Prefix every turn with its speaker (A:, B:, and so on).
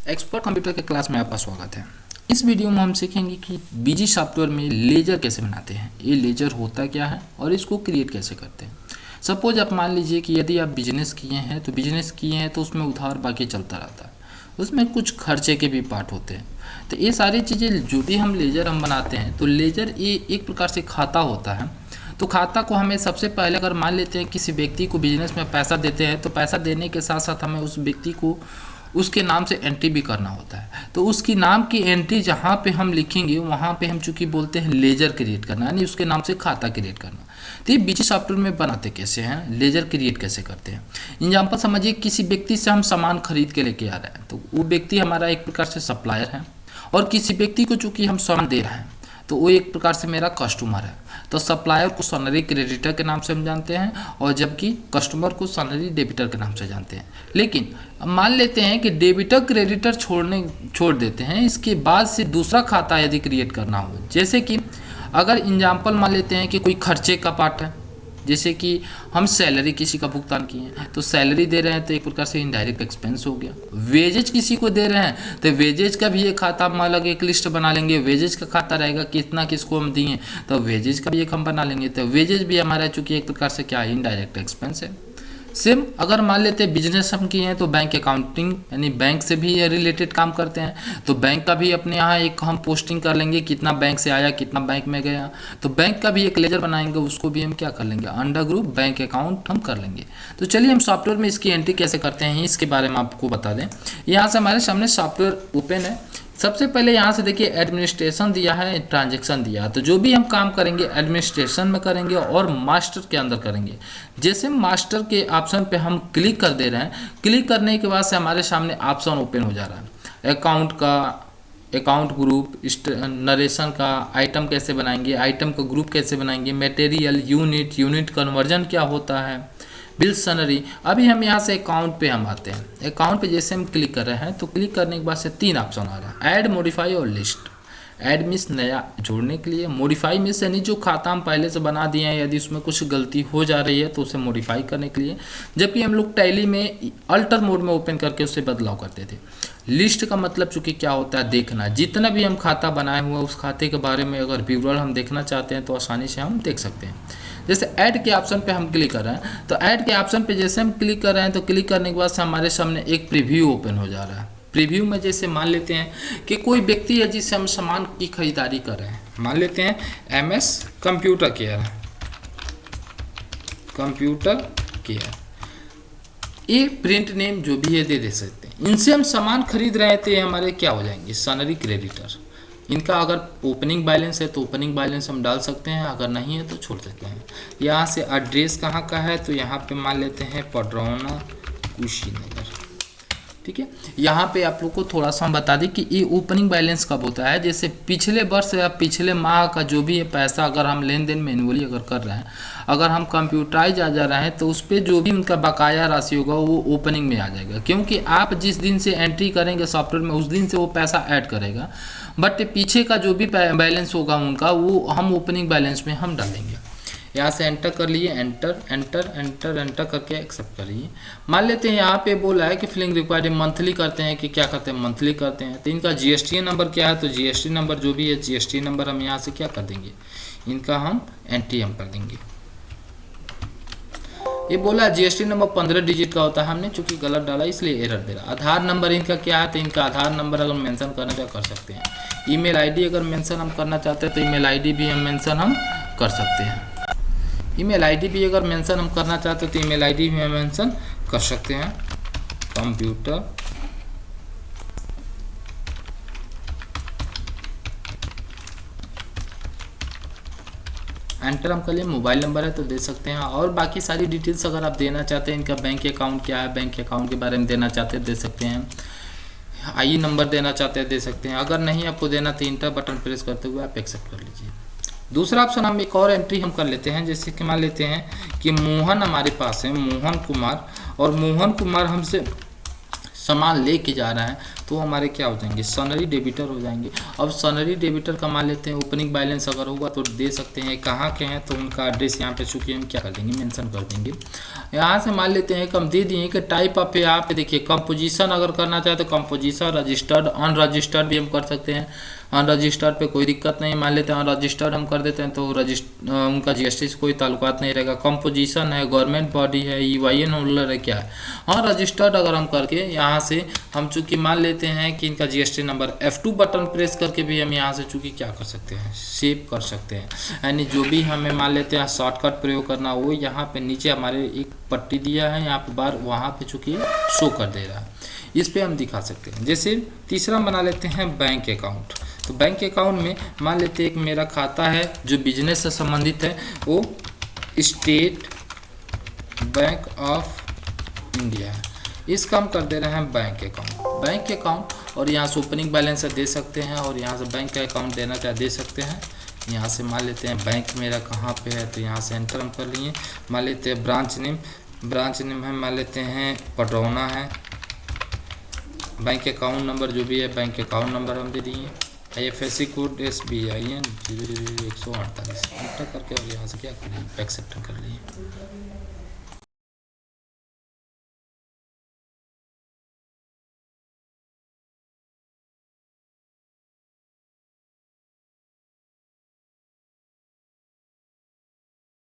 A: Expert computer के class में आपका स्वागत है। इस वीडियो में हम सीखेंगे कि बीजी सॉफ्टवेयर में लेजर कैसे बनाते हैं, ये लेजर होता क्या है और इसको क्रिएट कैसे करते हैं। सपोज आप मान लीजिए कि यदि आप बिजनेस किए हैं तो उसमें उधार बाकी चलता रहता है, उसमें कुछ खर्चे के भी पार्ट होते हैं। तो ये सारी चीज़ें जो भी हम लेजर बनाते हैं, तो लेजर ये एक प्रकार से खाता होता है। तो खाता को हमें सबसे पहले अगर मान लेते हैं किसी व्यक्ति को बिजनेस में पैसा देते हैं, तो पैसा देने के साथ साथ हमें उस व्यक्ति को उसके नाम से एंट्री भी करना होता है। तो उसकी नाम की एंट्री जहाँ पे हम लिखेंगे वहाँ पे हम चूँकि बोलते हैं लेजर क्रिएट करना, यानी उसके नाम से खाता क्रिएट करना। तो ये बीजी सॉफ्टवेयर में बनाते कैसे हैं, लेजर क्रिएट कैसे करते हैं। एग्जाम्पल समझिए, किसी व्यक्ति से हम सामान खरीद के लेके आ रहे हैं, तो वो व्यक्ति हमारा एक प्रकार से सप्लायर है, और किसी व्यक्ति को चूँकि हम सामान दे रहे हैं तो वो एक प्रकार से मेरा कस्टमर है। तो सप्लायर को सनरी क्रेडिटर के नाम से हम जानते हैं, और जबकि कस्टमर को सनरी डेबिटर के नाम से जानते हैं। लेकिन अब मान लेते हैं कि डेबिटर क्रेडिटर छोड़ देते हैं, इसके बाद से दूसरा खाता यदि क्रिएट करना हो, जैसे कि अगर एग्जाम्पल मान लेते हैं कि कोई खर्चे का पार्ट है, जैसे कि हम सैलरी किसी का भुगतान किए हैं, तो सैलरी दे रहे हैं तो एक प्रकार से इनडायरेक्ट एक्सपेंस हो गया। वेजेज किसी को दे रहे हैं तो वेजेज का भी एक खाता हम अलग एक लिस्ट बना लेंगे, वेजेज का खाता रहेगा कितना किसको हम दिए, तो वेजेज का भी एक हम बना लेंगे। तो वेजेज भी हमारा चूँकि एक प्रकार से क्या है, इनडायरेक्ट एक्सपेंस है। सेम अगर मान लेते हैं बिजनेस हम किए हैं, तो बैंक अकाउंटिंग यानी बैंक से भी रिलेटेड काम करते हैं, तो बैंक का भी अपने यहाँ एक हम पोस्टिंग कर लेंगे, कितना बैंक से आया कितना बैंक में गया। तो बैंक का भी एक लेजर बनाएंगे, उसको भी हम क्या कर लेंगे, अंडर ग्रुप बैंक अकाउंट हम कर लेंगे। तो चलिए हम सॉफ्टवेयर में इसकी एंट्री कैसे करते हैं इसके बारे में आपको बता दें। यहाँ से हमारे सामने सॉफ्टवेयर ओपन है। सबसे पहले यहाँ से देखिए एडमिनिस्ट्रेशन दिया है, ट्रांजैक्शन दिया है। तो जो भी हम काम करेंगे एडमिनिस्ट्रेशन में करेंगे और मास्टर के अंदर करेंगे। जैसे मास्टर के ऑप्शन पे हम क्लिक कर दे रहे हैं, क्लिक करने के बाद से हमारे सामने ऑप्शन ओपन हो जा रहा है अकाउंट का, अकाउंट ग्रुप, नरेशन का, आइटम कैसे बनाएंगे, आइटम का ग्रुप कैसे बनाएंगे, मटेरियल, यूनिट कन्वर्जन क्या होता है, बिल सनरी। अभी हम यहाँ से अकाउंट पे हम आते हैं। अकाउंट पे जैसे हम क्लिक कर रहे हैं, तो क्लिक करने के बाद से तीन ऑप्शन आ रहा है, ऐड, मॉडिफाई और लिस्ट। ऐड मीन्स नया जोड़ने के लिए, मॉडिफाई मीन्स यानी जो खाता हम पहले से बना दिए हैं, यदि उसमें कुछ गलती हो जा रही है तो उसे मॉडिफाई करने के लिए। जबकि हम लोग टैली में अल्टर मोड में ओपन करके उससे बदलाव करते थे। लिस्ट का मतलब चूँकि क्या होता है, देखना। जितना भी हम खाता बनाए हुआ उस खाते के बारे में अगर विवरण हम देखना चाहते हैं तो आसानी से हम देख सकते हैं। जैसे ऐड के ऑप्शन पे हम क्लिक कर रहे हैं, तो ऐड के ऑप्शन पे जैसे हम क्लिक कर रहे हैं, तो क्लिक करने के बाद से हमारे सामने एक प्रीव्यू ओपन हो जा रहा है। प्रीव्यू में जैसे मान लेते हैं कि कोई व्यक्ति है जिससे हम सामान की खरीदारी कर रहे हैं, मान लेते हैं MS कंप्यूटर केयर, ये प्रिंट नेम जो भी है दे सकते हैं। इनसे हम सामान खरीद रहे थे, हमारे क्या हो जाएंगे, सनरी क्रेडिटर। इनका अगर ओपनिंग बैलेंस है तो ओपनिंग बैलेंस हम डाल सकते हैं, अगर नहीं है तो छोड़ सकते हैं। यहाँ से एड्रेस कहाँ का है, तो यहाँ पे मान लेते हैं पडरौना, कुशीनगर। ठीक है, यहाँ पे आप लोग को थोड़ा सा हम बता दें कि ये ओपनिंग बैलेंस कब होता है। जैसे पिछले वर्ष या पिछले माह का जो भी है पैसा अगर हम लेन देन मैनुअली अगर कर रहे हैं, अगर हम कंप्यूटराइज आ जा रहे हैं, तो उस पर जो भी उनका बकाया राशि होगा वो ओपनिंग में आ जाएगा, क्योंकि आप जिस दिन से एंट्री करेंगे सॉफ्टवेयर में उस दिन से वो पैसा ऐड करेगा। बट पीछे का जो भी बैलेंस होगा उनका, वो हम ओपनिंग बैलेंस में हम डालेंगे। यहाँ से एंटर कर लिए, एंटर करके एक्सेप्ट करिए। मान लेते हैं यहाँ पे बोला है कि फिलिंग रिक्वायर्ड मंथली करते हैं कि क्या करते हैं, मंथली करते हैं। तो इनका GST नंबर क्या है, तो GST नंबर जो भी है GST नंबर हम यहाँ से क्या कर देंगे, इनका हम एंट्री हम कर देंगे। ये बोला GST नंबर 15 डिजिट का होता है, हमने चूंकि गलत डाला इसलिए एरर दे रहा। आधार नंबर इनका क्या है, तो इनका आधार नंबर अगर मेंशन करना चाहे कर सकते हैं। ईमेल आईडी अगर मेंशन हम करना चाहते हैं तो ईमेल आईडी भी हम मेंशन कर सकते हैं। ईमेल आईडी भी अगर मेंशन हम करना चाहते हैं तो ईमेल आईडी भी हम मेंशन कर सकते हैं। कंप्यूटर एंटर हम कर लिए। मोबाइल नंबर है तो दे सकते हैं, और बाकी सारी डिटेल्स अगर आप देना चाहते हैं, इनका बैंक अकाउंट क्या है, बैंक अकाउंट के बारे में देना चाहते हैं दे सकते हैं। आई नंबर देना चाहते हैं दे सकते हैं। अगर नहीं आपको देना तो इंटर बटन प्रेस करते हुए आप एक्सेप्ट कर लीजिए। दूसरा ऑप्शन हम एक और एंट्री हम कर लेते हैं, जैसे कि मान लेते हैं कि मोहन हमारे पास है, मोहन कुमार, और मोहन कुमार हमसे सामान लेके जा रहा है। तो हमारे क्या हो जाएंगे, सनरी डेबिटर हो जाएंगे। अब सनरी डेबिटर का मान लेते हैं ओपनिंग बैलेंस अगर होगा तो दे सकते हैं, कहाँ के हैं तो उनका एड्रेस यहाँ पे चूँकि हम क्या कर देंगे, मेंशन कर देंगे। यहाँ से मान लेते हैं कि हम दे दिए कि टाइप ऑफ पे यहाँ पे देखिए कंपोजिशन अगर करना चाहे तो कंपोजिशन, रजिस्टर्ड, अनरजिस्टर्ड भी हम कर सकते हैं। अनरजिस्टर्ड पे कोई दिक्कत नहीं, मान लेते हैं अनरजिस्टर्ड हम कर देते हैं तो उनका जीएसटी से कोई ताल्लुकात नहीं रहेगा। कंपोजिशन है, गवर्नमेंट बॉडी है, ईवाईएन होल्डर है, क्या है। हाँ रजिस्टर्ड अगर हम करके यहाँ से हम चूँकि मान लेते हैं कि इनका GST number F2 button press करके भी हम यहाँ से चूँकि क्या कर सकते हैं, सेव कर सकते हैं। यानी जो भी हमें मान लेते हैं शॉर्टकट प्रयोग करना वो यहाँ पे नीचे हमारे एक पट्टी दिया है, यहाँ पे बार वहाँ पे चूँकि शो कर दे रहा है, इस पे हम दिखा सकते हैं। जैसे तीसरा बना लेते हैं बैंक अकाउंट। तो बैंक अकाउंट में मान लेते हैं एक मेरा खाता है जो बिजनेस से संबंधित है, वो स्टेट बैंक ऑफ इंडिया है, इसका हम कर दे रहे हैं बैंक अकाउंट। बैंक अकाउंट और यहाँ से ओपनिंग बैलेंस दे सकते हैं और यहाँ से बैंक का अकाउंट देना चाहे दे सकते हैं। यहाँ से मान लेते हैं बैंक मेरा कहाँ पे है तो यहाँ से एंटर हम कर लिए। मान लेते हैं ब्रांच नेम है मान लेते हैं पटरौना है। बैंक अकाउंट नंबर जो भी है बैंक अकाउंट नंबर हम दे दिए। IFSC कोड SBIN 00148 एंटर करके और यहाँ से क्या कर लिए, एक्सेप्ट कर लिए।